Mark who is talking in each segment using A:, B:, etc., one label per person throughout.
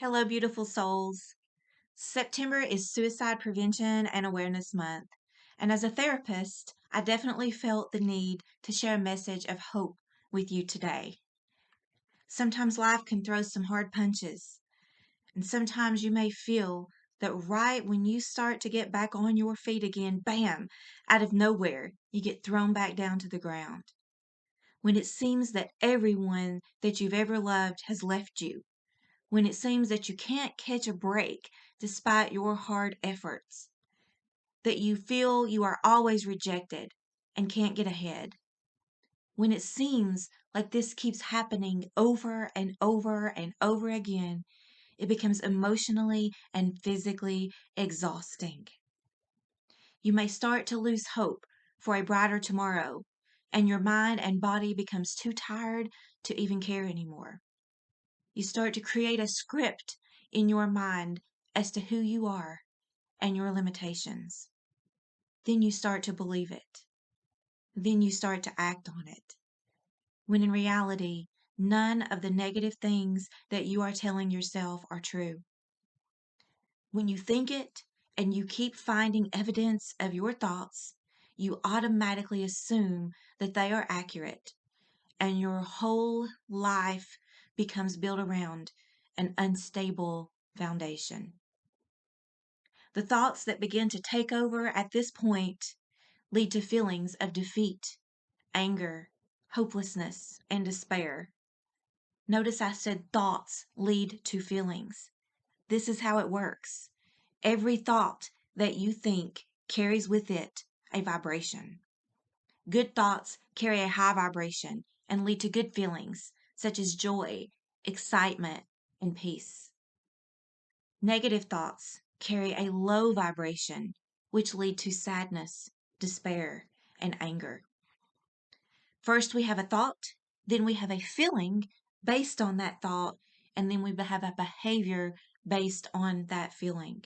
A: Hello, beautiful souls. September is Suicide Prevention and Awareness Month. And as a therapist, I definitely felt the need to share a message of hope with you today. Sometimes life can throw some hard punches, and sometimes you may feel that right when you start to get back on your feet again, bam, out of nowhere, you get thrown back down to the ground. When it seems that everyone that you've ever loved has left you, when it seems that you can't catch a break despite your hard efforts, that you feel you are always rejected and can't get ahead, when it seems like this keeps happening over and over and over again, it becomes emotionally and physically exhausting. You may start to lose hope for a brighter tomorrow, and your mind and body becomes too tired to even care anymore. You start to create a script in your mind as to who you are and your limitations. Then you start to believe it. Then you start to act on it. When in reality, none of the negative things that you are telling yourself are true. When you think it and you keep finding evidence of your thoughts, you automatically assume that they are accurate, and your whole life becomes built around an unstable foundation. The thoughts that begin to take over at this point lead to feelings of defeat, anger, hopelessness, and despair. Notice I said thoughts lead to feelings. This is how it works. Every thought that you think carries with it a vibration. Good thoughts carry a high vibration and lead to good feelings such as joy, excitement, and peace. Negative thoughts carry a low vibration, which lead to sadness, despair, and anger. First, we have a thought, then we have a feeling based on that thought, and then we have a behavior based on that feeling.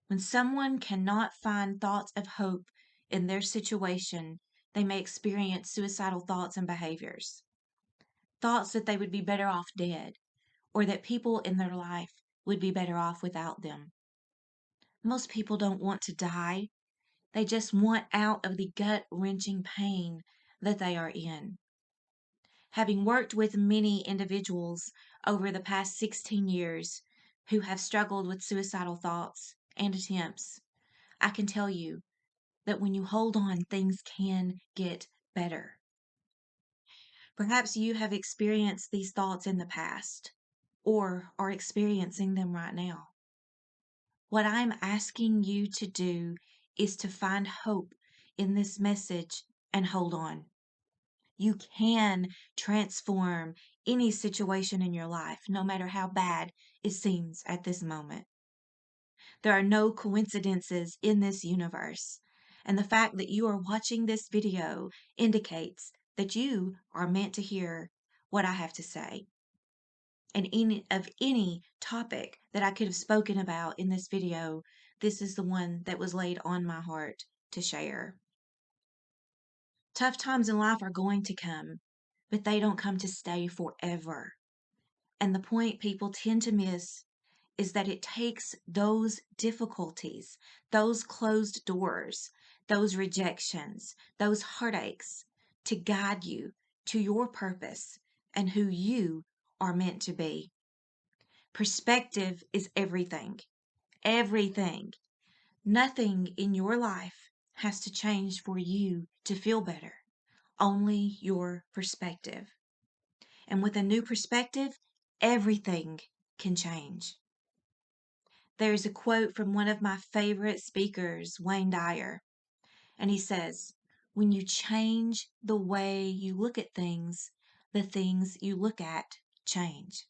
A: When someone cannot find thoughts of hope in their situation, they may experience suicidal thoughts and behaviors. Thoughts that they would be better off dead, or that people in their life would be better off without them. Most people don't want to die. They just want out of the gut-wrenching pain that they are in. Having worked with many individuals over the past 16 years who have struggled with suicidal thoughts and attempts, I can tell you that when you hold on, things can get better. Perhaps you have experienced these thoughts in the past or are experiencing them right now. What I'm asking you to do is to find hope in this message and hold on. You can transform any situation in your life, no matter how bad it seems at this moment. There are no coincidences in this universe, and the fact that you are watching this video indicates that you are meant to hear what I have to say. And any topic that I could have spoken about in this video, this is the one that was laid on my heart to share. Tough times in life are going to come, but they don't come to stay forever. And the point people tend to miss is that it takes those difficulties, those closed doors, those rejections, those heartaches to guide you to your purpose and who you are meant to be. Perspective is everything. Everything. Nothing in your life has to change for you to feel better. Only your perspective. And with a new perspective, everything can change. There's a quote from one of my favorite speakers, Wayne Dyer, and he says, "When you change the way you look at things, the things you look at change."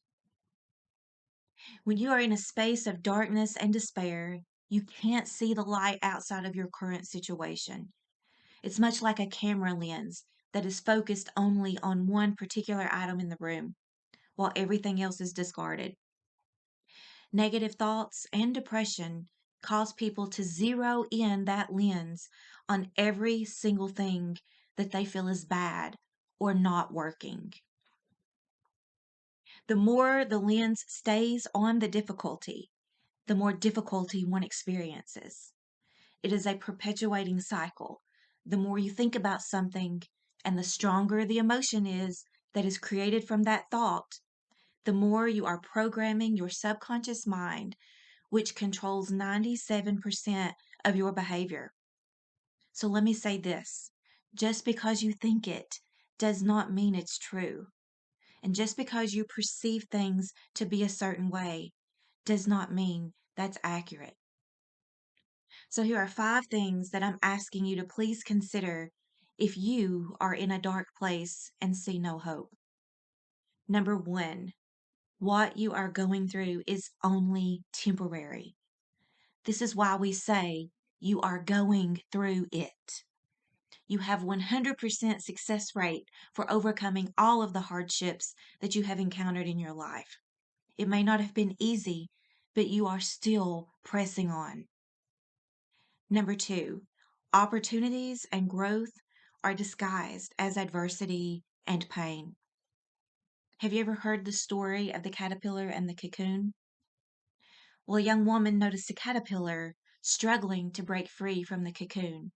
A: When you are in a space of darkness and despair, you can't see the light outside of your current situation. It's much like a camera lens that is focused only on one particular item in the room, while everything else is discarded. Negative thoughts and depression cause people to zero in that lens on every single thing that they feel is bad or not working. The more the lens stays on the difficulty, the more difficulty one experiences. It is a perpetuating cycle. The more you think about something and the stronger the emotion is that is created from that thought, the more you are programming your subconscious mind, which controls 97% of your behavior. So let me say this, just because you think it does not mean it's true. And just because you perceive things to be a certain way does not mean that's accurate. So here are 5 things that I'm asking you to please consider if you are in a dark place and see no hope. Number 1, what you are going through is only temporary. This is why we say you are going through it. You have 100% success rate for overcoming all of the hardships that you have encountered in your life. It may not have been easy, but you are still pressing on. Number 2, opportunities and growth are disguised as adversity and pain. Have you ever heard the story of the caterpillar and the cocoon? Well, a young woman noticed a caterpillar struggling to break free from the cocoon.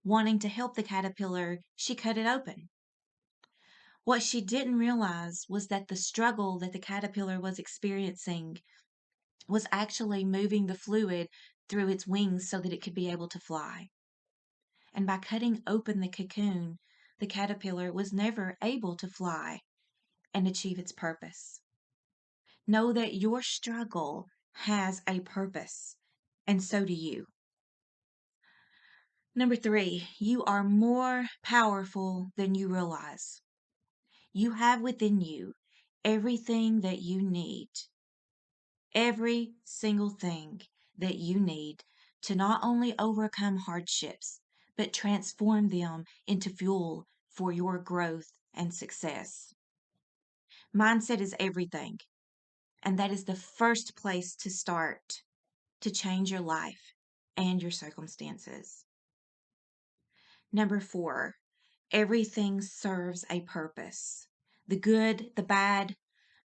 A: Wanting to help the caterpillar, she cut it open. What she didn't realize was that the struggle that the caterpillar was experiencing was actually moving the fluid through its wings so that it could be able to fly. And by cutting open the cocoon, the caterpillar was never able to fly and achieve its purpose. Know that your struggle has a purpose, and so do you. Number 3, you are more powerful than you realize. You have within you everything that you need, every single thing that you need to not only overcome hardships, but transform them into fuel for your growth and success. Mindset is everything, and that is the first place to start to change your life and your circumstances. Number 4, everything serves a purpose. The good, the bad,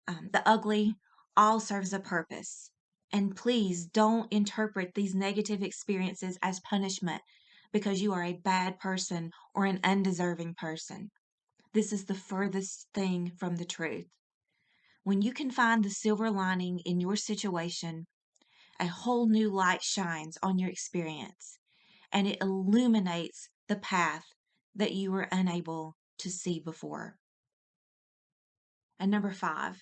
A: the ugly, all serves a purpose. And please don't interpret these negative experiences as punishment because you are a bad person or an undeserving person. This is the furthest thing from the truth. When you can find the silver lining in your situation, a whole new light shines on your experience and it illuminates the path that you were unable to see before. And number 5,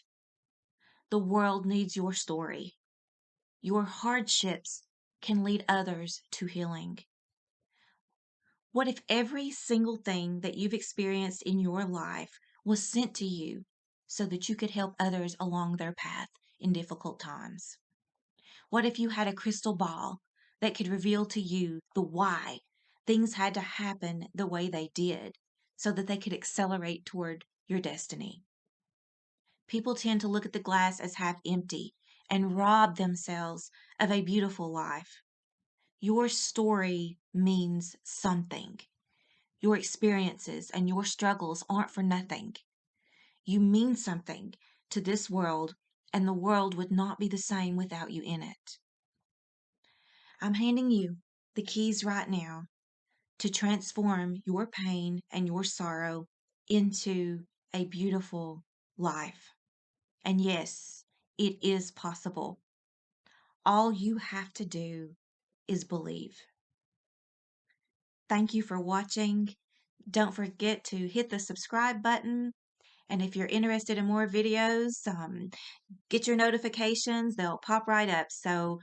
A: the world needs your story. Your hardships can lead others to healing. What if every single thing that you've experienced in your life was sent to you so that you could help others along their path in difficult times? What if you had a crystal ball that could reveal to you the why things had to happen the way they did so that they could accelerate toward your destiny? People tend to look at the glass as half empty and rob themselves of a beautiful life. Your story means something. Your experiences and your struggles aren't for nothing. You mean something to this world, and the world would not be the same without you in it. I'm handing you the keys right now to transform your pain and your sorrow into a beautiful life. And yes, it is possible. All you have to do is believe. Thank you for watching. Don't forget to hit the subscribe button. And if you're interested in more videos, get your notifications. They'll pop right up. So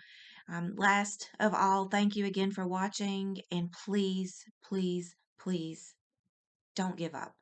A: last of all, thank you again for watching. And please, please, please don't give up.